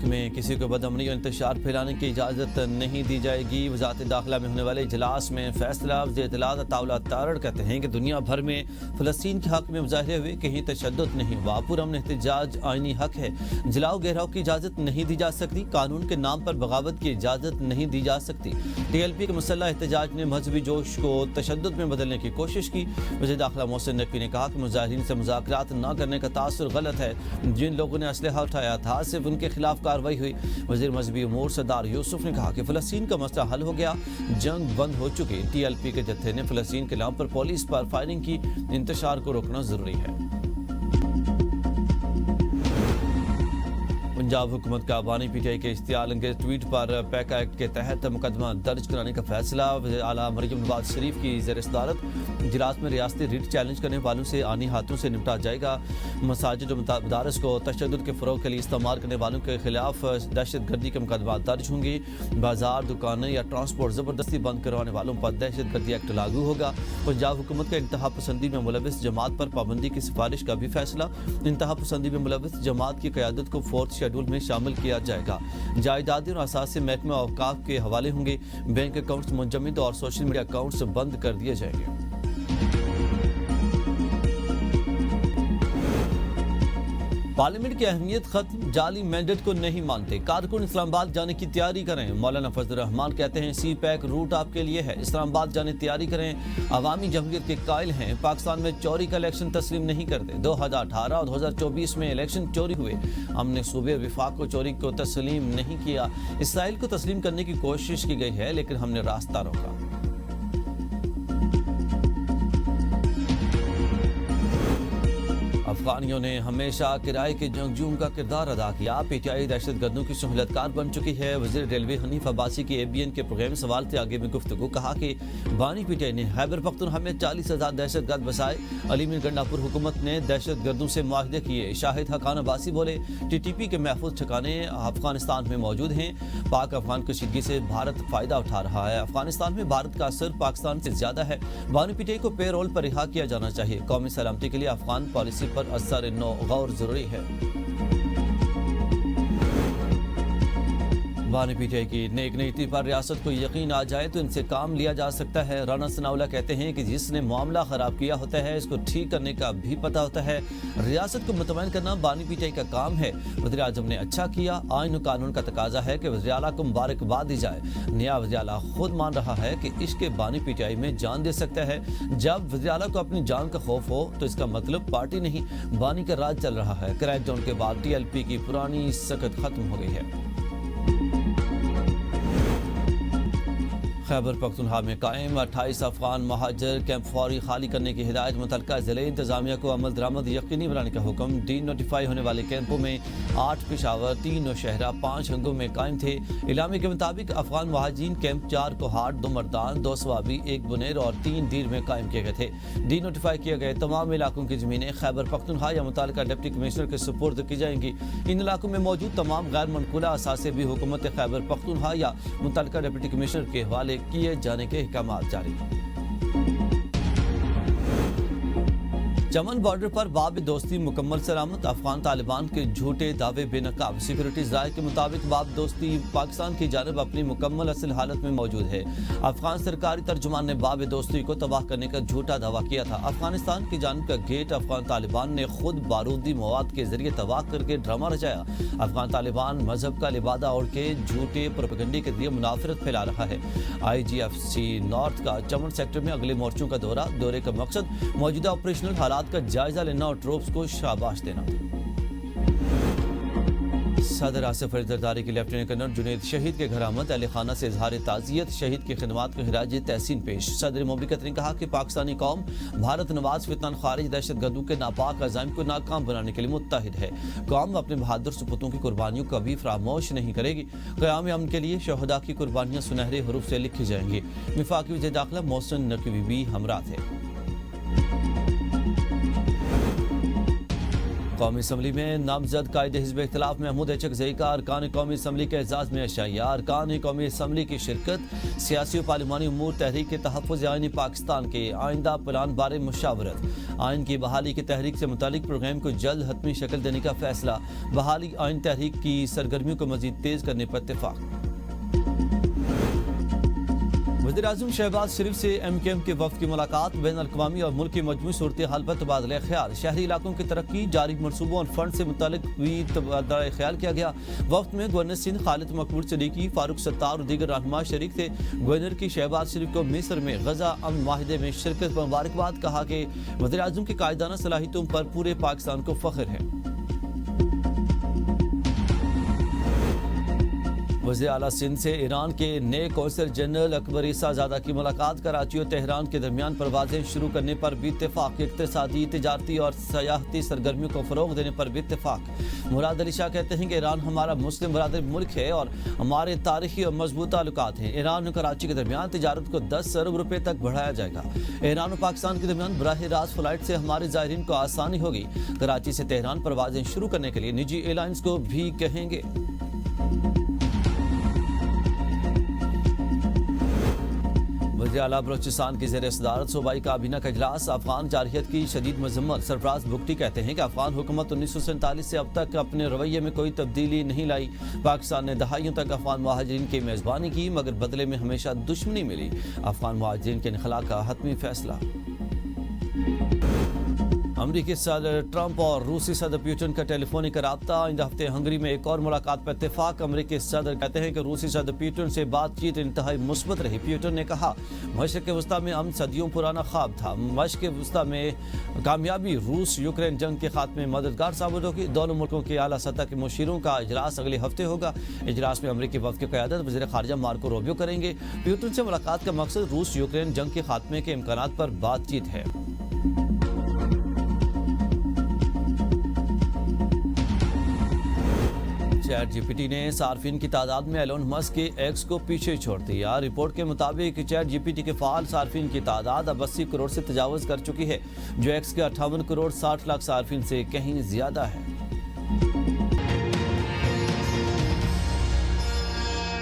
ملک میں کسی کو بدامنی اور انتشار پھیلانے کی اجازت نہیں دی جائے گی۔ وزارت داخلہ میں ہونے والے اجلاس میں فیصلہ۔ وزیر اطلاعات عطاءاللہ تارڑ کہتے ہیں کہ دنیا بھر میں فلسطین کے حق میں مظاہرے ہوئے، کہیں تشدد نہیں ہوا، پرامن احتجاج آئینی حق ہے، جلاؤ گہراؤ کی اجازت نہیں دی جا سکتی، قانون کے نام پر بغاوت کی اجازت نہیں دی جا سکتی۔ ٹی ایل پی کے مسلح احتجاج نے مذہبی جوش کو تشدد میں بدلنے کی کوشش کی۔ وزیر داخلہ محسن نقوی نے کہا کہ مظاہرین سے مذاکرات نہ کرنے کا تاثر غلط ہے، جن لوگوں نے اسلحہ اٹھایا تھا صرف ان کے خلاف کارروائی ہوئی۔ وزیر مذہبی امور سردار یوسف نے کہا کہ فلسطین کا مسئلہ حل ہو گیا، جنگ بند ہو چکی۔ ٹی ایل پی کے جتھے نے فلسطین کے نام پر پولیس پر فائرنگ کی، انتشار کو روکنا ضروری ہے۔ پنجاب حکومت کا بانی پی ٹی آئی کے اشتعال انگیز ٹویٹ پر پیکا ایکٹ کے تحت مقدمہ درج کرانے کا فیصلہ۔ وزیر اعلیٰ مریم نواز شریف کی زیر صدارت اجلاس میں ریاستی ریٹ چیلنج کرنے والوں سے آنی ہاتھوں سے نمٹا جائے گا۔ مساجد و مدارس کو تشدد کے فروغ کے لیے استعمال کرنے والوں کے خلاف دہشت گردی کے مقدمات درج ہوں گی۔ بازار، دکانیں یا ٹرانسپورٹ زبردستی بند کروانے والوں پر دہشت گردی ایکٹ لاگو ہوگا۔ پنجاب حکومت کا انتہا پسندی میں ملوث جماعت پر پابندی کی سفارش کا بھی فیصلہ۔ انتہا پسندی میں ملوث جماعت کی قیادت کو 4 شیڈول میں شامل کیا جائے گا۔ جائیدادیں اور اثاثے محکمہ اوقاف کے حوالے ہوں گے۔ بینک اکاؤنٹس منجمد اور سوشل میڈیا اکاؤنٹس بند کر دیے جائیں گے۔ پارلیمنٹ کی اہمیت ختم، جعلی مینڈیٹ کو نہیں مانتے، کارکن اسلام آباد جانے کی تیاری کریں۔ مولانا فضل الرحمان کہتے ہیں سی پیک روٹ آپ کے لیے ہے، اسلام آباد جانے تیاری کریں، عوامی جمہوریت کے قائل ہیں، پاکستان میں چوری کا الیکشن تسلیم نہیں کرتے۔ 2018 اور 2024 میں الیکشن چوری ہوئے، ہم نے صوبے اور وفاق کو چوری کو تسلیم نہیں کیا۔ اسرائیل کو تسلیم کرنے کی کوشش کی گئی ہے لیکن ہم نے راستہ روکا۔ افغانیوں نے ہمیشہ کرائے کے جنگجوؤں کا کردار ادا کیا، پی ٹی آئی دہشت گردوں کی سہولت کار بن چکی ہے۔ وزیر ریلوے حنیف عباسی کی ABN کے پروگرام سوال سے آگے میں گفتگو، کہا کہ بانی پی ٹی آئی نے خیبر پختونخوا میں 40,000 دہشت گرد بسائے، علی میر گنڈا پور حکومت نے دہشت گردوں سے معاہدے کیے۔ شاہد حقان عباسی بولے TTP کے محفوظ ٹھکانے افغانستان میں موجود ہیں، پاک افغان کشیدگی سے بھارت فائدہ اٹھا رہا ہے، افغانستان میں بھارت کا اثر پاکستان سے زیادہ ہے، بانی پی ٹی آئی کو پے رول پر رہا کیا جانا چاہیے، قومی سلامتی کے لیے افغان پالیسی پر اثر نو غور ضروری ہے۔ بانی پی ٹی آئی کی نیک نیتی پر ریاست کو یقین آ جائے تو ان سے کام لیا جا سکتا ہے۔ رانا ثناءاللہ کہتے ہیں کہ جس نے معاملہ خراب کیا ہوتا ہے اس کو ٹھیک کرنے کا بھی پتہ ہوتا ہے، ریاست کو مطمئن کرنا بانی پی ٹی آئی کا کام ہے۔ وزیر اعظم نے اچھا کیا، آئین و قانون کا تقاضا ہے کہ وزیر اعلیٰ کو مبارکباد دی جائے۔ نیا وزیر اعلیٰ خود مان رہا ہے کہ عشق بانی پی ٹی آئی میں جان دے سکتا ہے۔ جب وزیر اعلیٰ کو اپنی جان کا خوف ہو تو اس کا مطلب پارٹی نہیں، بانی کا راج چل رہا ہے۔ کریک ڈاؤن کے بعد ٹی ایل پی کی پرانی سکت ختم ہو گئی ہے۔ خیبر پختونخوا میں قائم 28 افغان مہاجر کیمپ فوری خالی کرنے کی ہدایت، متعلقہ ضلعی انتظامیہ کو عمل درآمد یقینی بنانے کا حکم۔ ڈی نوٹیفائی ہونے والے کیمپوں میں 8 پشاور، 3 نوشہرہ، 5 ہنگو میں قائم تھے۔ اعلامیہ کے مطابق افغان مہاجرین کیمپ 4 کوہاٹ، 2 مردان، 2 سوابی، 1 بنیر اور 3 دیر میں قائم کیے گئے تھے۔ ڈی نوٹیفائی کیے گئے تمام علاقوں کی زمینیں خیبر پختونخوا یا متعلقہ ڈپٹی کمشنر کے سپرد کی جائیں گی۔ ان علاقوں میں موجود تمام غیر منقولہ اثاثے بھی حکومت خیبر پختونخوا یا متعلقہ ڈپٹی کمشنر کے حوالے کیے جانے کے احکامات جاری۔ چمن بارڈر پر باب دوستی مکمل سلامت، افغان طالبان کے جھوٹے دعوے بے نقاب۔ سیکورٹی ذرائع کے مطابق باب دوستی پاکستان کی جانب اپنی مکمل اصل حالت میں موجود ہے۔ افغان سرکاری ترجمان نے باب دوستی کو تباہ کرنے کا جھوٹا دعویٰ کیا تھا۔ افغانستان کی جانب کا گیٹ افغان طالبان نے خود بارودی مواد کے ذریعے تباہ کر کے ڈرامہ رچایا۔ افغان طالبان مذہب کا لبادہ اوڑھ کے جھوٹے پروپیگنڈے کے ذریعے منافرت پھیلا رہا ہے۔ IGFC نارتھ کا چمن سیکٹر میں اگلے مورچوں کا دورے کا مقصد موجودہ آپریشنل حالات کا جائزہ لینا اور ٹروپس کو شاباش دینا۔ صدر آصف علی زرداری کی لیفٹیننٹ کرنل جنید شہید کے گھر آمد، اہل خانہ سے اظہار تعزیت، شہید کی خدمات کو خراج تحسین پیش۔ صدر مملکت نے کہا کہ پاکستانی قوم بھارت نواز فتن خارج دہشت گردوں کے ناپاک عزائم کو ناکام بنانے کے لیے متحد ہے۔ قوم اپنے بہادر سپوتوں کی قربانیوں کو کبھی فراموش نہیں کرے گی۔ قیام امن کے لیے شہداء کی قربانیاں سنہرے حروف سے لکھی جائیں گی۔ وفاقی وزیر داخلہ محسن نقوی بھی ہمراہ تھے۔ قومی اسمبلی میں نامزد قائد حزب اختلاف محمود اچکزئی کا ارکان قومی اسمبلی کے اعزاز میں اشعیہ۔ ارکان قومی اسمبلی کی شرکت، سیاسی و پارلیمانی امور، تحریک کے تحفظ آئینی پاکستان کے آئندہ پلان بارے مشاورت، آئین کی بحالی کی تحریک سے متعلق پروگرام کو جلد حتمی شکل دینے کا فیصلہ، بحالی آئین تحریک کی سرگرمیوں کو مزید تیز کرنے پر اتفاق۔ وزیراعظم شہباز شریف سے ایم کیو ایم کے وفد کی ملاقات، بین الاقوامی اور ملکی مجموعی صورتحال پر تبادلہ خیال، شہری علاقوں کی ترقی، جاری منصوبوں اور فنڈ سے متعلق بھی تبادلہ خیال کیا گیا۔ وفد میں گورنر سندھ خالد مقبول صدیقی، فاروق ستار اور دیگر رہنما شریک تھے۔ گورنر کی شہباز شریف کو مصر میں غزہ امن معاہدے میں شرکت پر مبارکباد، کہا کہ وزیراعظم کی قائدانہ صلاحیتوں پر پورے پاکستان کو فخر ہے۔ وزیر اعلیٰ سندھ سے ایران کے نئے قونصل جنرل اکبر عیسیٰ زادہ کی ملاقات، کراچی اور تہران کے درمیان پروازیں شروع کرنے پر بھی اتفاق، اقتصادی، تجارتی اور سیاحتی سرگرمیوں کو فروغ دینے پر بھی اتفاق۔ مراد علی شاہ کہتے ہیں کہ ایران ہمارا مسلم برادر ملک ہے اور ہمارے تاریخی اور مضبوط تعلقات ہیں۔ ایران اور کراچی کے درمیان تجارت کو 10 ارب روپے تک بڑھایا جائے گا۔ ایران اور پاکستان کے درمیان براہ راست فلائٹ سے ہمارے زائرین کو آسانی ہوگی۔ کراچی سے تہران پروازیں شروع کرنے کے لیے نجی ایئر لائنز کو بھی کہیں گے۔ وزیر اعلیٰ بلوچستان کی زیر صدارت صوبائی کابینہ کا اجلاس، افغان جارحیت کی شدید مذمت۔ سرفراز بگٹی کہتے ہیں کہ افغان حکومت 1947 سے اب تک اپنے رویے میں کوئی تبدیلی نہیں لائی۔ پاکستان نے دہائیوں تک افغان مہاجرین کی میزبانی کی، مگر بدلے میں ہمیشہ دشمنی ملی۔ افغان مہاجرین کے انخلاء کا حتمی فیصلہ۔ امریکی صدر ٹرمپ اور روسی صدر پیوٹن کا ٹیلی فونک رابطہ، آئندہ ہفتے ہنگری میں ایک اور ملاقات پر اتفاق۔ امریکی صدر کہتے ہیں کہ روسی صدر پیوٹن سے بات چیت انتہائی مثبت رہی۔ پیوٹن نے کہا، مشرق وسطیٰ میں امن صدیوں پرانا خواب تھا۔ مشرق وسطیٰ میں کامیابی روس یوکرین جنگ کے خاتمے میں مددگار ثابت ہوگی۔ دونوں ملکوں کے اعلیٰ سطح کے مشیروں کا اجلاس اگلے ہفتے ہوگا۔ اجلاس میں امریکی وفد کی قیادت وزیر خارجہ مارکو روبیو کریں گے۔ پیوٹن سے ملاقات کا مقصد روس یوکرین جنگ کے خاتمے کے امکانات پر بات چیت ہے۔ چیٹ جی پی ٹی نے صارفین کی تعداد میں ایلون مسک کے ایکس کو پیچھے چھوڑ دیا۔ رپورٹ کے مطابق چیٹ جی پی ٹی کے فعال صارفین کی تعداد اب 80 کروڑ سے تجاوز کر چکی ہے، جو ایکس کے 58 کروڑ 60 لاکھ صارفین سے کہیں زیادہ ہے۔